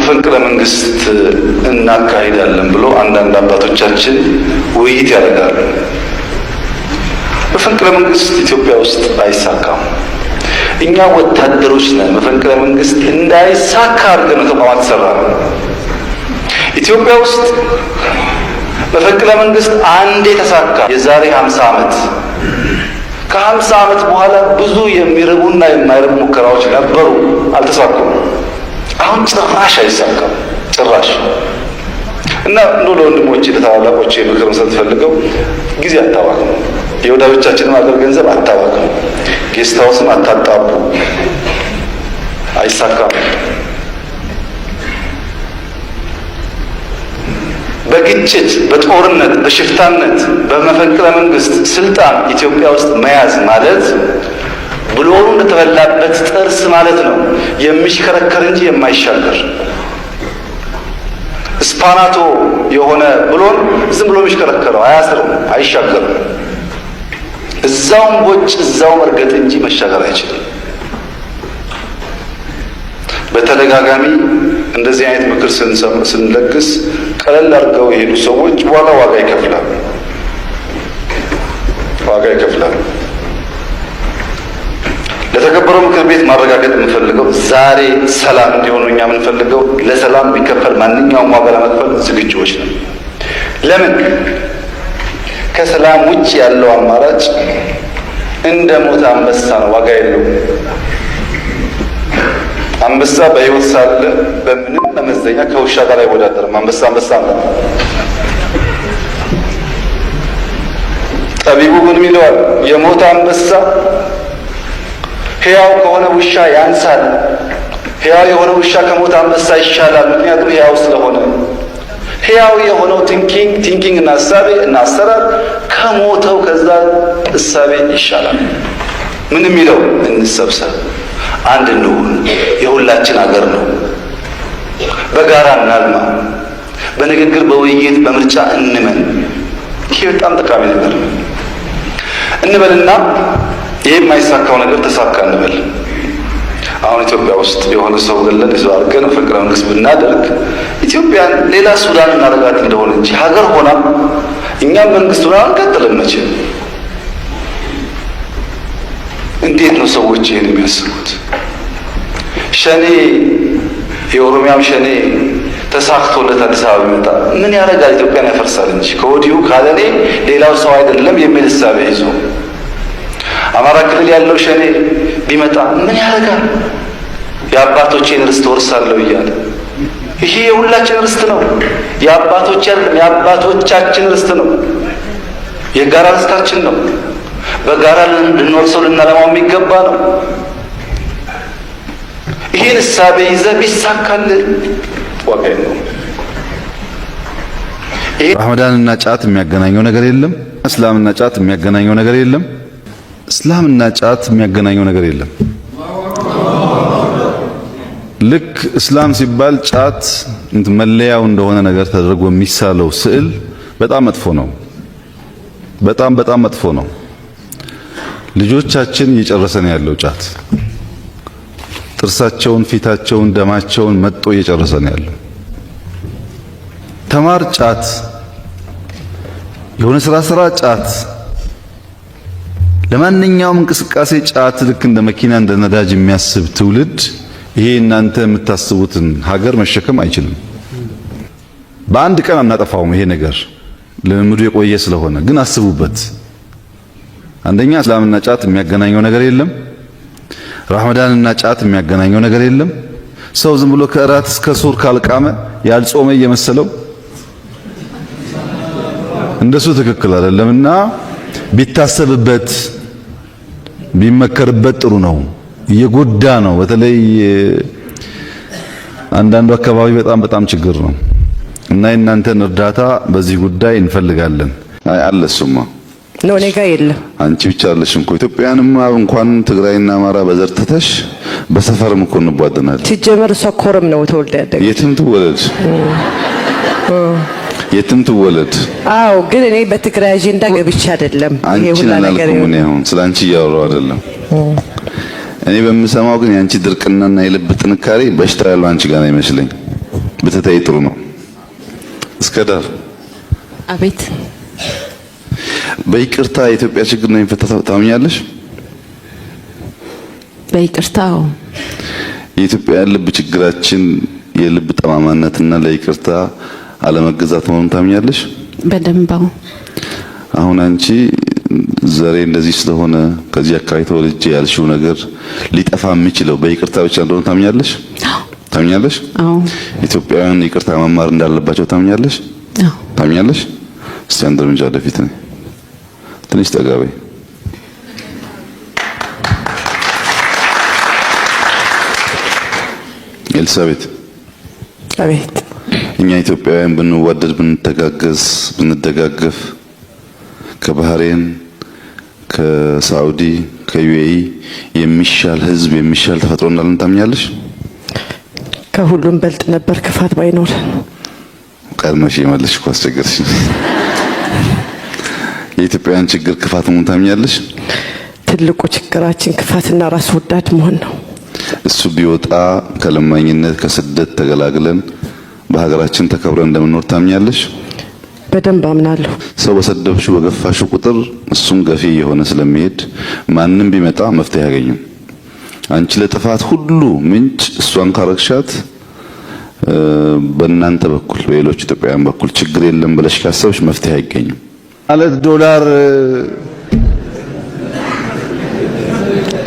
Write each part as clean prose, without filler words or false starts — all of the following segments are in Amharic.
መፈንቅለ መንግስት እናካሂዳለን ብሎ አንዳንድ አባቶቻችን ውይይት ያደርጋሉ። መፈንቅለ መንግስት ኢትዮጵያ ውስጥ አይሳካም። እኛ ወታደሮች ነን። መፈንቅለ መንግስት እንዳይሳካ አድርገን ተቋማት ሰራን። ኢትዮጵያ ውስጥ መፈንቅለ መንግስት አንዴ ተሳካ። የዛሬ 50 ዓመት ከ50 ዓመት በኋላ ብዙ የሚረቡና የማይረቡ ሙከራዎች ነበሩ፣ አልተሳኩም። አሁን ጭራሽ አይሳካም፣ ጭራሽ። እና ለወንድሞቼ ለታላላቆቼ ምክር መስጠት ፈልገው ጊዜ አታባክኑ፣ የወዳጆቻችንን አገር ገንዘብ አታባክኑ፣ ጌስት ሃውስን አታጣቡ፣ አይሳካም። በግጭት በጦርነት በሽፍታነት በመፈንቅለ መንግስት ስልጣን ኢትዮጵያ ውስጥ መያዝ ማለት ብሎኑ እንደተበላበት ጥርስ ማለት ነው። የሚሽከረከር እንጂ የማይሻገር ስፓናቶ የሆነ ብሎን ዝም ብሎ የሚሽከረከረው አያስርም፣ አይሻገርም። እዛውም ቦጭ እዛው መርገጥ እንጂ መሻገር አይችልም። በተደጋጋሚ እንደዚህ አይነት ምክር ስንለግስ ቀለል አድርገው የሄዱ ሰዎች በኋላ ዋጋ ይከፍላሉ። ለተከበረው ምክር ቤት ማረጋገጥ የምንፈልገው ዛሬ ሰላም እንዲሆኑ እኛ የምንፈልገው ለሰላም ቢከፈል ማንኛውም ዋጋ ለመክፈል ዝግጁዎች ነን። ለምን? ከሰላም ውጭ ያለው አማራጭ እንደ ሞት አንበሳ ነው፣ ዋጋ የለውም። አንበሳ በሕይወት ሳለ በምንም መመዘኛ ከውሻ ጋር አይወዳደርም። አንበሳ ነው። ጠቢቡ ግን ይለዋል የሞተ አንበሳ ሕያው ከሆነ ውሻ ያንሳል። ሕያው የሆነ ውሻ ከሞተ አንበሳ ይሻላል። ምክንያቱም ሕያው ስለሆነ። ሕያው የሆነው ቲንኪንግ እና እሳቤ እና አሰራር ከሞተው ከዛ እሳቤ ይሻላል። ምን የሚለው እንሰብሰብ፣ አንድ እንሁን፣ የሁላችን ሀገር ነው፣ በጋራ እናልማ፣ በንግግር በውይይት በምርጫ እንመን። ይሄ በጣም ጠቃሚ ነገር ነው እንበልና ይሄ የማይሳካው ነገር ተሳካ እንበል። አሁን ኢትዮጵያ ውስጥ የሆነ ሰው ገለን ይዘው አድርገን መፈንቅለ መንግስት ብናደርግ ኢትዮጵያን ሌላ ሱዳን እናደርጋት እንደሆነ እንጂ ሀገር ሆና እኛም መንግስት ሆና አንቀጥልም መቼም። እንዴት ነው ሰዎች ይሄን የሚያስቡት? ሸኔ የኦሮሚያም ሸኔ ተሳክቶለት አዲስ አበባ ቢመጣ ምን ያደርጋል? ኢትዮጵያን ያፈርሳል እንጂ ከወዲሁ ካለኔ ሌላው ሰው አይደለም የሚል እሳቤ ይዞ አማራ ክልል ያለው ሸኔ ቢመጣ ምን ያደርጋል? የአባቶቼን ርስት ወርሳለሁ እያለ። ይሄ የሁላችን ርስት ነው፣ የአባቶች አይደለም፣ የአባቶቻችን ርስት ነው፣ የጋራ ርስታችን ነው። በጋራ ልንወርሰው ልናለማው የሚገባ ነው። ይህን እሳቤ ይዘህ ቢሳካልን ዋጋ ነው። ረመዳንና ጫት የሚያገናኘው ነገር የለም። እስላምና ጫት የሚያገናኘው ነገር የለም። እስላምና ጫት የሚያገናኘው ነገር የለም። ልክ እስላም ሲባል ጫት መለያው እንደሆነ ነገር ተደርጎ የሚሳለው ስዕል በጣም መጥፎ ነው። በጣም መጥፎ ነው። ልጆቻችን እየጨረሰን ያለው ጫት ጥርሳቸውን፣ ፊታቸውን፣ ደማቸውን መጥቶ እየጨረሰን ያለው። ተማር ጫት፣ የሆነ ስራ ጫት፣ ለማንኛውም እንቅስቃሴ ጫት ልክ እንደ መኪና እንደ ነዳጅ የሚያስብ ትውልድ ይሄ እናንተ የምታስቡትን ሀገር መሸከም አይችልም። በአንድ ቀን አናጠፋውም። ይሄ ነገር ልምምዱ የቆየ ስለሆነ ግን አስቡበት። አንደኛ እስላምና ጫት የሚያገናኘው ነገር የለም። ረመዳንና ጫት የሚያገናኘው ነገር የለም። ሰው ዝም ብሎ ከእራት እስከ ሱር ካልቃመ ያልጾመ እየመሰለው እንደሱ ትክክል አይደለምና ቢታሰብበት ቢመከርበት ጥሩ ነው። እየጎዳ ነው። በተለይ አንዳንዱ አካባቢ በጣም ችግር ነው እና የእናንተን እርዳታ በዚህ ጉዳይ እንፈልጋለን። አለሱማ ነው እኔ ጋር የለም። አንቺ ብቻ አለሽም እኮ ኢትዮጵያንማ እንኳን ትግራይና አማራ በዘርተተሽ በሰፈርም እኮ እንቧደናለን። ሲጀመር ሰኮርም ነው ተወልደ ያደገ የትም ትወለድ። አዎ፣ ግን እኔ በትግራይ አጀንዳ ገብቼ አይደለም። ይሄ ሁሉ ነገር ነው። ስላንቺ እያወራሁ አይደለም። እኔ በምሰማው ግን ያንቺ ድርቅናና የልብ ጥንካሬ በሽታ ያለው አንቺ ጋር ነው ይመስለኝ። ብትተይ ጥሩ ነው። እስከ ዳር አቤት በይቅርታ የኢትዮጵያ ችግር ነው የሚፈታው ታምኛለሽ? በይቅርታው የኢትዮጵያ ልብ ችግራችን የልብ ጠማማነትና ለይቅርታ አለመገዛት መሆኑን ታምኛለሽ? በደንባው አሁን አንቺ ዘሬ እንደዚህ ስለሆነ ከዚህ አካባቢ ተወልጄ ያልሽው ነገር ሊጠፋ የሚችለው በይቅርታ ብቻ እንደሆነ ታምኛለሽ? ታምኛለሽ? አዎ ኢትዮጵያውያን ይቅርታ መማር እንዳለባቸው ታምኛለሽ? አዎ ታምኛለሽ? እስቲ አንድ እርምጃ ወደፊት ነኝ። ትንሽ ጠጋ በይ። ኤልሳቤት አቤት እኛ ኢትዮጵያውያን ብንዋደድ፣ ብንተጋገዝ፣ ብንደጋገፍ ከባህሬን ከሳዑዲ ከዩኤኢ የሚሻል ህዝብ የሚሻል ተፈጥሮ እንዳለን ታምኛለሽ? ከሁሉም በልጥ ነበር ክፋት ባይኖር። ቀድመሽ የመለስሽ እኮ አስቸገርሽ። የኢትዮጵያውያን ችግር ክፋት መሆኑን ታምኛለሽ? ትልቁ ችግራችን ክፋትና ራስ ወዳድ መሆን ነው። እሱ ቢወጣ ከለማኝነት ከስደት ተገላግለን በሀገራችን ተከብረን እንደምንኖር ታምኛለሽ? በደንብ አምናለሁ። ሰው በሰደብሽው በገፋሽው ቁጥር እሱም ገፊ የሆነ ስለሚሄድ ማንም ቢመጣ መፍትሄ ያገኙ። አንቺ ለጥፋት ሁሉ ምንጭ እሷን ካረግሻት በእናንተ በኩል በሌሎች ኢትዮጵያውያን በኩል ችግር የለም ብለሽ ካሰብሽ መፍትሄ አይገኝም። ማለት ዶላር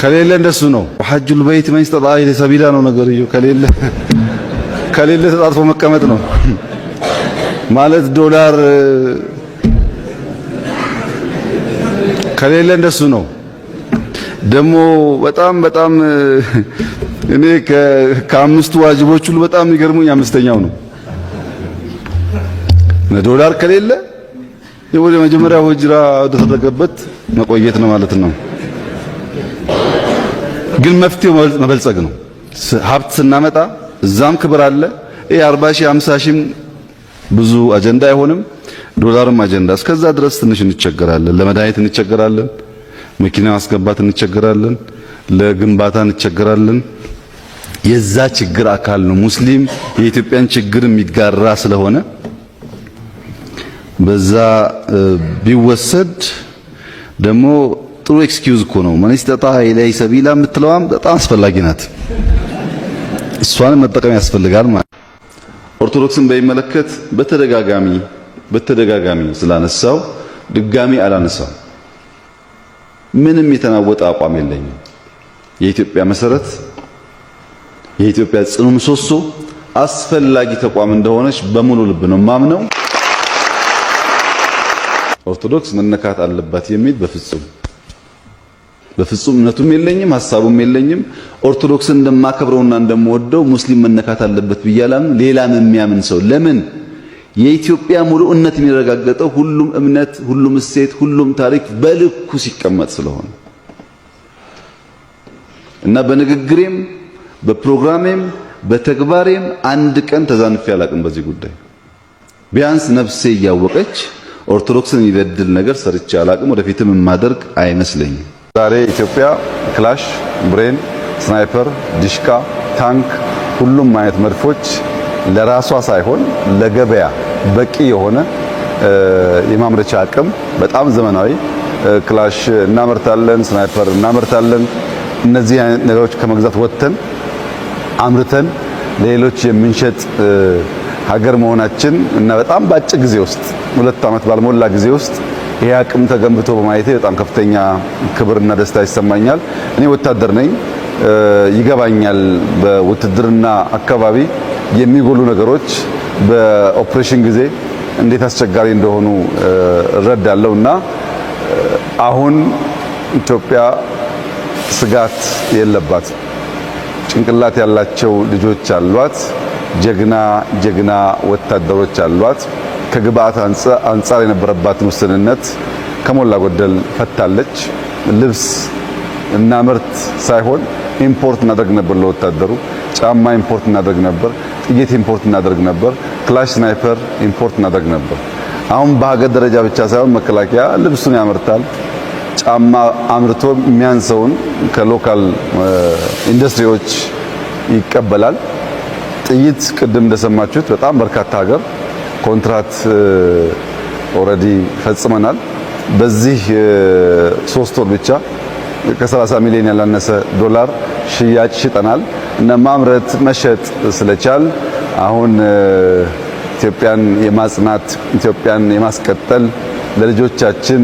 ከሌለ እንደሱ ነው። ሐጁል በይት መን ኢስጠጣዐ ኢለይሂ ሰቢላ ነው ነገርየው። ከሌለ ተጣጥፎ መቀመጥ ነው ማለት። ዶላር ከሌለ እንደሱ ነው። ደግሞ በጣም እኔ ከአምስቱ ዋጅቦች ሁሉ በጣም የሚገርሙኝ አምስተኛው ነው። ዶላር ከሌለ የወደ መጀመሪያው ሂጅራ ወደ ተደረገበት መቆየት ነው ማለት ነው። ግን መፍትሄው መበልጸግ ነው። ሀብት ስናመጣ እዛም ክብር አለ። 40 ሺህ 50 ሺህ ብዙ አጀንዳ አይሆንም። ዶላርም አጀንዳ። እስከዛ ድረስ ትንሽ እንቸገራለን። ለመድኃኒት እንቸገራለን፣ መኪና ማስገባት እንቸገራለን፣ ለግንባታ እንቸገራለን። የዛ ችግር አካል ነው። ሙስሊም የኢትዮጵያን ችግር የሚጋራ ስለሆነ በዛ ቢወሰድ ደግሞ ጥሩ ኤክስኪውዝ እኮ ነው። መን ኢስጠጣዐ ኢለይሂ ሰቢላ የምትለዋም በጣም አስፈላጊ ናት። እሷንም መጠቀም ያስፈልጋል ማለት። ኦርቶዶክስን በሚመለከት በተደጋጋሚ ስላነሳው ድጋሚ አላነሳው። ምንም የተናወጠ አቋም የለኝም። የኢትዮጵያ መሰረት፣ የኢትዮጵያ ጽኑ ምሰሶ፣ አስፈላጊ ተቋም እንደሆነች በሙሉ ልብ ነው ማምነው። ኦርቶዶክስ መነካት አለባት የሚል በፍጹም እምነቱም የለኝም ሐሳቡም የለኝም። ኦርቶዶክስን እንደማከብረውና እንደምወደው ሙስሊም መነካት አለበት ብያላም ሌላም የሚያምን ሰው ለምን? የኢትዮጵያ ሙሉእነት የሚረጋገጠው ሁሉም እምነት፣ ሁሉም እሴት፣ ሁሉም ታሪክ በልኩ ሲቀመጥ ስለሆነ እና በንግግሬም በፕሮግራሜም በተግባሬም አንድ ቀን ተዛንፌ አላቅም በዚህ ጉዳይ። ቢያንስ ነፍሴ እያወቀች ኦርቶዶክስን የሚበድል ነገር ሰርቼ አላቅም። ወደፊትም የማደርግ አይመስለኝም። ዛሬ ኢትዮጵያ ክላሽ፣ ብሬን፣ ስናይፐር፣ ዲሽቃ፣ ታንክ፣ ሁሉም አይነት መድፎች ለራሷ ሳይሆን ለገበያ በቂ የሆነ የማምረቻ አቅም በጣም ዘመናዊ ክላሽ እናመርታለን፣ ስናይፐር እናመርታለን። እነዚህ አይነት ነገሮች ከመግዛት ወጥተን አምርተን ለሌሎች የምንሸጥ ሀገር መሆናችን እና በጣም በአጭር ጊዜ ውስጥ 2 ዓመት ባልሞላ ጊዜ ውስጥ ይሄ አቅም ተገንብቶ በማየቴ በጣም ከፍተኛ ክብርና ደስታ ይሰማኛል። እኔ ወታደር ነኝ፣ ይገባኛል። በውትድርና አካባቢ የሚጎሉ ነገሮች በኦፕሬሽን ጊዜ እንዴት አስቸጋሪ እንደሆኑ እረዳለሁና አሁን ኢትዮጵያ ስጋት የለባት። ጭንቅላት ያላቸው ልጆች አሏት። ጀግና ወታደሮች አሏት። ከግብአት አንጻር የነበረባትን ውስንነት ከሞላ ጎደል ፈታለች። ልብስ እና ምርት ሳይሆን ኢምፖርት እናደርግ ነበር። ለወታደሩ ጫማ ኢምፖርት እናደርግ ነበር። ጥይት ኢምፖርት እናደርግ ነበር። ክላሽ፣ ስናይፐር ኢምፖርት እናደርግ ነበር። አሁን በሀገር ደረጃ ብቻ ሳይሆን መከላከያ ልብሱን ያመርታል። ጫማ አምርቶ የሚያንሰውን ከሎካል ኢንዱስትሪዎች ይቀበላል። ጥይት ቅድም እንደሰማችሁት በጣም በርካታ ሀገር ኮንትራት ኦልሬዲ ፈጽመናል። በዚህ 3 ወር ብቻ ከ30 ሚሊዮን ያላነሰ ዶላር ሽያጭ ሽጠናል እና ማምረት መሸጥ ስለቻል አሁን ኢትዮጵያን የማጽናት ኢትዮጵያን የማስቀጠል ለልጆቻችን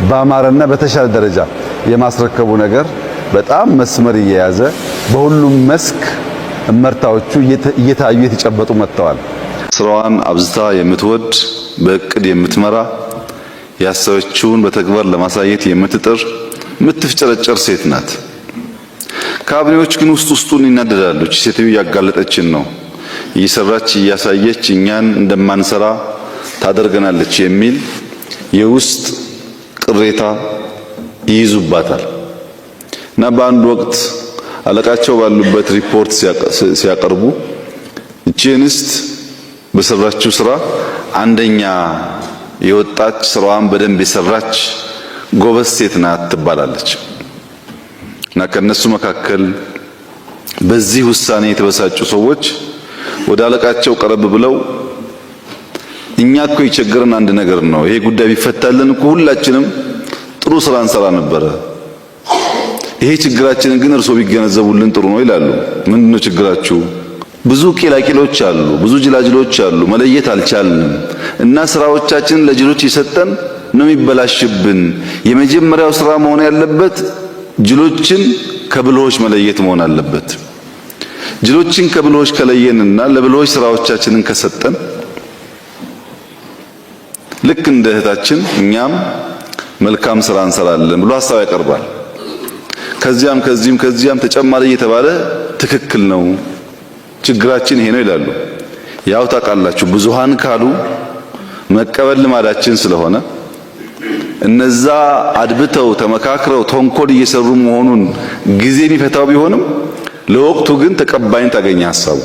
ባማረና በተሻለ ደረጃ የማስረከቡ ነገር በጣም መስመር እየያዘ በሁሉም መስክ እመርታዎቹ እየታዩ የተጨበጡ መጥተዋል። ስራዋን አብዝታ የምትወድ በእቅድ የምትመራ ያሰበችውን በተግባር ለማሳየት የምትጥር የምትፍጨረጨር ሴት ናት። ካቢኔዎች ግን ውስጡን ይናደዳሉ። ሴትዮ እያጋለጠችን ነው፣ እየሰራች እያሳየች እኛን እንደማንሰራ ታደርገናለች የሚል የውስጥ ቅሬታ ይይዙባታል እና በአንድ ወቅት አለቃቸው ባሉበት ሪፖርት ሲያቀርቡ እቺ እንስት በሰራችው ስራ አንደኛ የወጣች ስራዋን በደንብ የሰራች ጎበዝ ሴት ናት ትባላለች እና ከነሱ መካከል በዚህ ውሳኔ የተበሳጩ ሰዎች ወደ አለቃቸው ቀረብ ብለው እኛ እኮ የቸገረን አንድ ነገር ነው፣ ይሄ ጉዳይ ቢፈታልን እኮ ሁላችንም ጥሩ ስራ እንሰራ ነበረ፣ ይሄ ችግራችንን ግን እርሶ ቢገነዘቡልን ጥሩ ነው ይላሉ። ምንድነው ችግራችሁ? ብዙ ቂላቂሎች አሉ፣ ብዙ ጅላጅሎች አሉ፣ መለየት አልቻልንም እና ስራዎቻችንን ለጅሎች የሰጠን ነው የሚበላሽብን። የመጀመሪያው ስራ መሆን ያለበት ጅሎችን ከብልሆች መለየት መሆን አለበት። ጅሎችን ከብልሆች ከለየንና ለብልሆች ስራዎቻችንን ከሰጠን ልክ እንደ እህታችን እኛም መልካም ስራ እንሰራለን ብሎ ሐሳብ ያቀርባል። ከዚያም ተጨማሪ እየተባለ ትክክል ነው ችግራችን ይሄ ነው ይላሉ። ያው ታውቃላችሁ ብዙሃን ካሉ መቀበል ልማዳችን ስለሆነ እነዛ አድብተው ተመካክረው ተንኮል እየሰሩ መሆኑን ጊዜ የሚፈታው ቢሆንም ለወቅቱ ግን ተቀባይነት ታገኘ ሐሳቡ።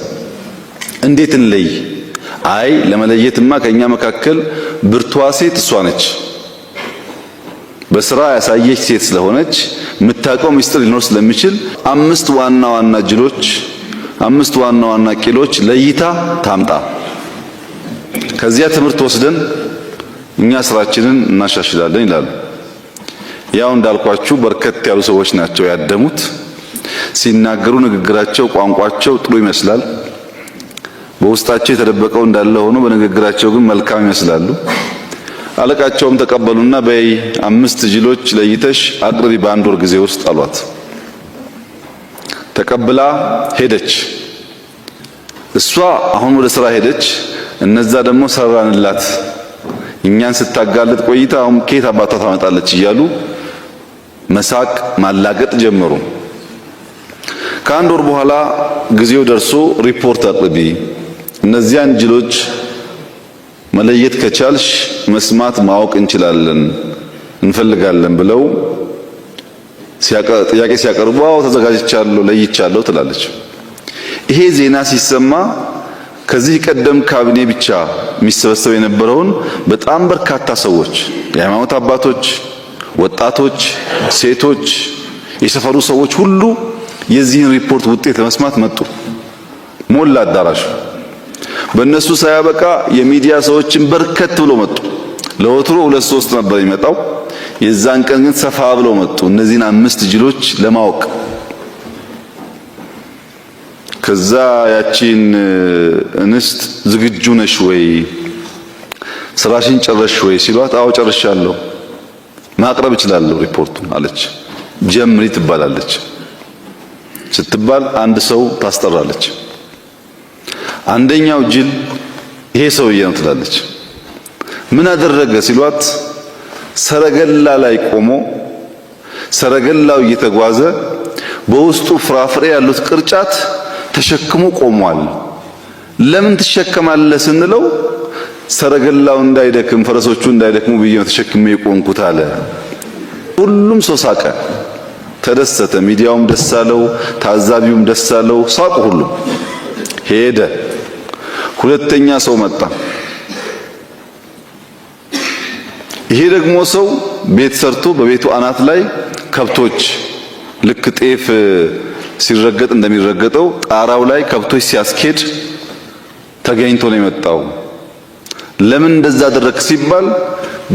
እንዴት እንለይ? አይ ለመለየትማ ከኛ መካከል ብርቷ ሴት እሷ ነች። በስራ ያሳየች ሴት ስለሆነች የምታውቀው ምስጢር ሊኖር ስለሚችል 5 ዋና ዋና ጅሎች 5 ዋና ዋና ቂሎች ለይታ ታምጣ። ከዚያ ትምህርት ወስደን እኛ ስራችንን እናሻሽላለን ይላሉ። ያው እንዳልኳችሁ በርከት ያሉ ሰዎች ናቸው ያደሙት። ሲናገሩ ንግግራቸው፣ ቋንቋቸው ጥሩ ይመስላል። በውስጣቸው የተደበቀው እንዳለ ሆኖ በንግግራቸው ግን መልካም ይመስላሉ። አለቃቸውም ተቀበሉና በይ 5 ጅሎች ለይተሽ አቅርቢ በአንድ ወር ጊዜ ውስጥ አሏት። ተቀብላ ሄደች። እሷ አሁን ወደ ስራ ሄደች። እነዛ ደግሞ ሰራንላት። እኛን ስታጋለጥ ቆይታ አሁን ከየት አባቷ ታመጣለች እያሉ መሳቅ ማላገጥ ጀመሩ። ከአንድ ወር በኋላ ጊዜው ደርሶ ሪፖርት አቅርቢ፣ እነዚያን ጅሎች መለየት ከቻልሽ መስማት ማወቅ እንችላለን እንፈልጋለን ብለው ጥያቄ ሲያቀርቡ አዎ ተዘጋጅቻለሁ ለይቻለሁ ትላለች። ይሄ ዜና ሲሰማ ከዚህ ቀደም ካቢኔ ብቻ የሚሰበሰብ የነበረውን በጣም በርካታ ሰዎች፣ የሃይማኖት አባቶች፣ ወጣቶች፣ ሴቶች፣ የሰፈሩ ሰዎች ሁሉ የዚህን ሪፖርት ውጤት ለመስማት መጡ። ሞላ አዳራሹ። በእነሱ ሳያበቃ የሚዲያ ሰዎችን በርከት ብሎ መጡ። ለወትሮ 2-3 ነበር የሚመጣው። የዛን ቀን ግን ሰፋ ብለው መጡ እነዚህን 5 ጅሎች ለማወቅ። ከዛ ያቺን እንስት ዝግጁ ነሽ ወይ ስራሽን ጨረሽ ወይ ሲሏት አዎ ጨርሻለሁ ማቅረብ እችላለሁ ሪፖርቱን አለች። ጀምሪ ትባላለች። ስትባል አንድ ሰው ታስጠራለች። አንደኛው ጅል ይሄ ሰውዬ ነው ትላለች። ምን አደረገ ሲሏት ሰረገላ ላይ ቆሞ ሰረገላው እየተጓዘ በውስጡ ፍራፍሬ ያሉት ቅርጫት ተሸክሞ ቆሟል። ለምን ትሸከማለህ ስንለው ሰረገላው እንዳይደክም ፈረሶቹ እንዳይደክሙ ብዬ ነው ተሸክሜ የቆምኩት አለ። ሁሉም ሰው ሳቀ፣ ተደሰተ። ሚዲያውም ደስ አለው፣ ታዛቢውም ደስ አለው። ሳቁ ሁሉም። ሄደ። ሁለተኛ ሰው መጣ። ይሄ ደግሞ ሰው ቤት ሰርቶ በቤቱ አናት ላይ ከብቶች ልክ ጤፍ ሲረገጥ እንደሚረገጠው ጣራው ላይ ከብቶች ሲያስኬድ ተገኝቶ ነው የመጣው። ለምን እንደዛ አደረክ ሲባል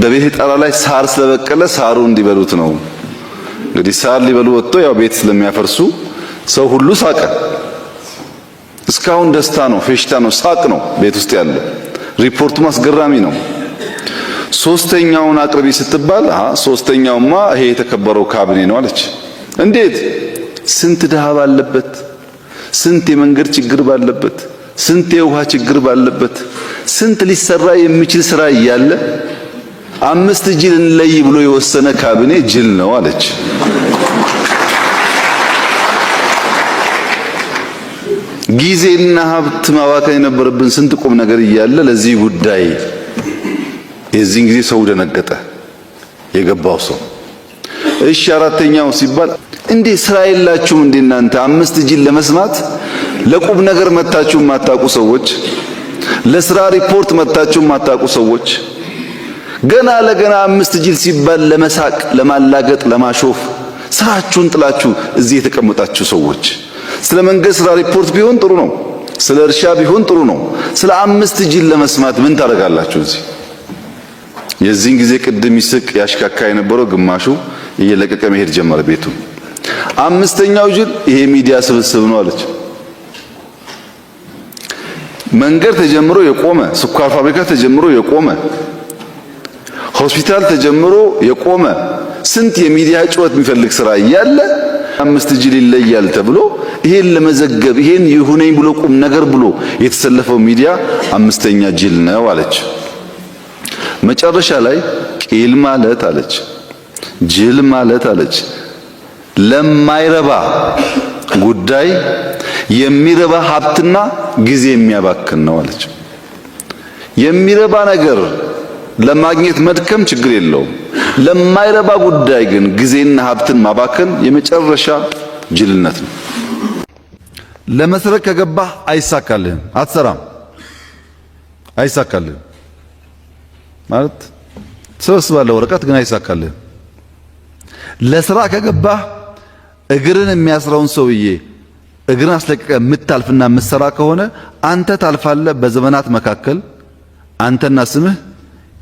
በቤት ጣራ ላይ ሳር ስለበቀለ ሳሩ እንዲበሉት ነው። እንግዲህ ሳር ሊበሉ ወጥቶ ያው ቤት ስለሚያፈርሱ ሰው ሁሉ ሳቀ። እስካሁን ደስታ ነው፣ ፌሽታ ነው፣ ሳቅ ነው ቤት ውስጥ ያለው። ሪፖርቱም አስገራሚ ነው። ሶስተኛውን አቅርቢ ስትባል ሶስተኛውማ ይሄ የተከበረው ካቢኔ ነው አለች። እንዴት? ስንት ድሃ ባለበት፣ ስንት የመንገድ ችግር ባለበት፣ ስንት የውሃ ችግር ባለበት፣ ስንት ሊሰራ የሚችል ስራ እያለ 5 ጅል እንለይ ብሎ የወሰነ ካቢኔ ጅል ነው አለች። ጊዜና ሀብት ማባከን የነበረብን ስንት ቁም ነገር እያለ ለዚህ ጉዳይ የዚህን ጊዜ ሰው ደነገጠ፣ የገባው ሰው። እሺ አራተኛው ሲባል እንዴ ስራ የላችሁም እንዴ እናንተ 5 ጅል ለመስማት ለቁም ነገር መታችሁ ማታቁ ሰዎች፣ ለስራ ሪፖርት መታችሁ ማታቁ ሰዎች፣ ገና ለገና 5 ጅል ሲባል ለመሳቅ፣ ለማላገጥ፣ ለማሾፍ ስራችሁን ጥላችሁ እዚህ የተቀመጣችሁ ሰዎች፣ ስለ መንገድ ስራ ሪፖርት ቢሆን ጥሩ ነው፣ ስለ እርሻ ቢሆን ጥሩ ነው። ስለ 5 ጅል ለመስማት ምን ታደርጋላችሁ እዚህ? የዚህን ጊዜ ቅድም ይስቅ ያሽካካ የነበረው ግማሹ እየለቀቀ መሄድ ጀመረ ቤቱ። 5ኛው ጅል ይሄ ሚዲያ ስብስብ ነው አለች። መንገድ ተጀምሮ የቆመ፣ ስኳር ፋብሪካ ተጀምሮ የቆመ፣ ሆስፒታል ተጀምሮ የቆመ፣ ስንት የሚዲያ ጩኸት የሚፈልግ ስራ እያለ 5 ጅል ይለያል ተብሎ ይሄን ለመዘገብ ይሄን ይሁነኝ ብሎ ቁም ነገር ብሎ የተሰለፈው ሚዲያ 5ኛ ጅል ነው አለች። መጨረሻ ላይ ቂል ማለት አለች፣ ጅል ማለት አለች ለማይረባ ጉዳይ የሚረባ ሀብትና ጊዜ የሚያባክን ነው አለች። የሚረባ ነገር ለማግኘት መድከም ችግር የለውም። ለማይረባ ጉዳይ ግን ጊዜና ሀብትን ማባከን የመጨረሻ ጅልነት ነው። ለመስረቅ ከገባህ አይሳካልህም፣ አትሰራም፣ አይሳካልህም ማለት ትሰበስባለህ ወረቀት ግን አይሳካልህም። ለስራ ከገባህ እግርን የሚያስረውን ሰውዬ እግርን አስለቀቀ የምታልፍና የምትሰራ ከሆነ አንተ ታልፋለህ። በዘመናት መካከል አንተና ስምህ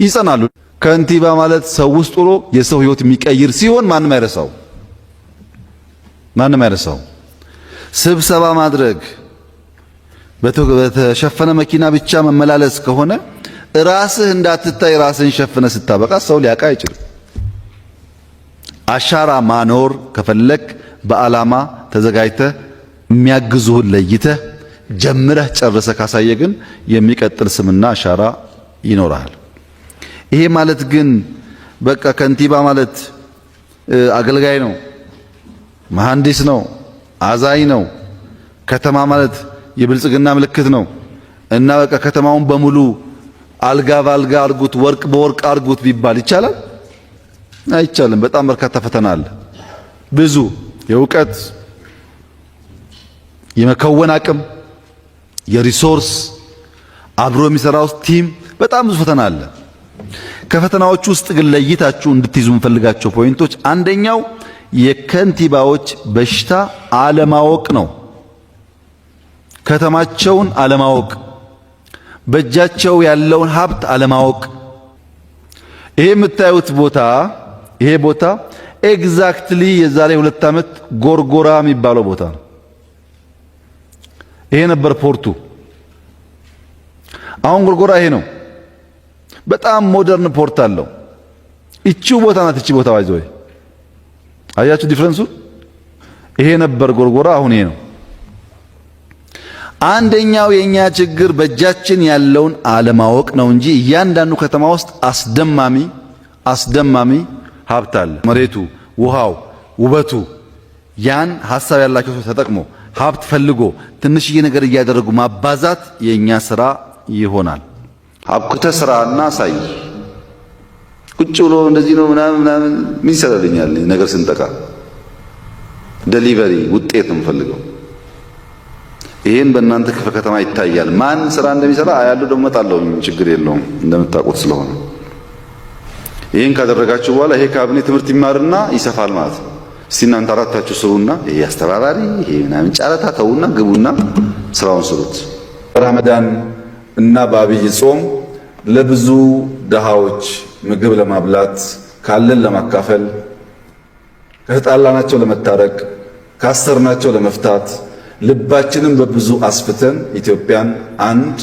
ይጸናሉ። ከንቲባ ማለት ሰው ውስጥ ጥሎ የሰው ህይወት የሚቀይር ሲሆን ማንም አይረሳው፣ ማንም አይረሳው። ስብሰባ ማድረግ በተሸፈነ መኪና ብቻ መመላለስ ከሆነ ራስህ እንዳትታይ ራስህን ሸፍነ ስታበቃ ሰው ሊያውቅ አይችልም። አሻራ ማኖር ከፈለክ በዓላማ ተዘጋጅተህ የሚያግዙህን ለይተህ ጀምረህ ጨርሰህ ካሳየ ግን የሚቀጥል ስምና አሻራ ይኖርሃል። ይሄ ማለት ግን በቃ ከንቲባ ማለት አገልጋይ ነው፣ መሐንዲስ ነው፣ አዛኝ ነው፣ ከተማ ማለት የብልጽግና ምልክት ነው እና በቃ ከተማውን በሙሉ አልጋ ባልጋ አርጉት፣ ወርቅ በወርቅ አርጉት ቢባል ይቻላል? አይቻልም። በጣም በርካታ ፈተና አለ። ብዙ የእውቀት የመከወን አቅም፣ የሪሶርስ አብሮ የሚሰራው ቲም በጣም ብዙ ፈተና አለ። ከፈተናዎቹ ውስጥ ግን ለይታችሁ እንድትይዙ የምፈልጋቸው ፖይንቶች አንደኛው የከንቲባዎች በሽታ አለማወቅ ነው። ከተማቸውን አለማወቅ፣ በእጃቸው ያለውን ሀብት አለማወቅ። ይሄ የምታዩት ቦታ ይሄ ቦታ ኤግዛክትሊ የዛሬ 2 ዓመት ጎርጎራ የሚባለው ቦታ ነው። ይሄ ነበር ፖርቱ። አሁን ጎርጎራ ይሄ ነው። በጣም ሞደርን ፖርት አለው። እቺው ቦታ ናት። እቺ ቦታ ባይዘው አያችሁ ዲፍረንሱ? ይሄ ነበር ጎርጎራ፣ አሁን ይሄ ነው። አንደኛው የኛ ችግር በእጃችን ያለውን አለማወቅ ነው እንጂ እያንዳንዱ ከተማ ውስጥ አስደማሚ ሀብት አለ። መሬቱ፣ ውሃው፣ ውበቱ ያን ሐሳብ ያላቸው ሰው ተጠቅሞ ሀብት ፈልጎ ትንሽዬ ነገር እያደረጉ ማባዛት የኛ ስራ ይሆናል። አብኩተ ስራና ሳይ ቁጭ ብሎ እንደዚህ ነው ምናምን ምን ይሰራልኛል? ነገር ስንጠቃ ዴሊቨሪ ውጤት ነው የምፈልገው። ይሄን በእናንተ ክፍለ ከተማ ይታያል። ማን ስራ እንደሚሰራ አያለው። ደግሞ መጣለው ችግር የለውም እንደምታውቁት ስለሆነ ይሄን ካደረጋችሁ በኋላ ይሄ ካቢኔ ትምህርት ይማርና ይሰፋል ማለት ነው። እስቲ እናንተ አራታችሁ ስሩና ይሄ አስተባባሪ ይሄ ምናምን ጨረታ ተውና ግቡና ስራውን ስሩት። ረመዳን እና በአብይ ጾም ለብዙ ደሃዎች ምግብ ለማብላት ካለን ለማካፈል ከተጣላናቸው ለመታረቅ ካሰርናቸው ለመፍታት ልባችንን በብዙ አስፍተን ኢትዮጵያን አንድ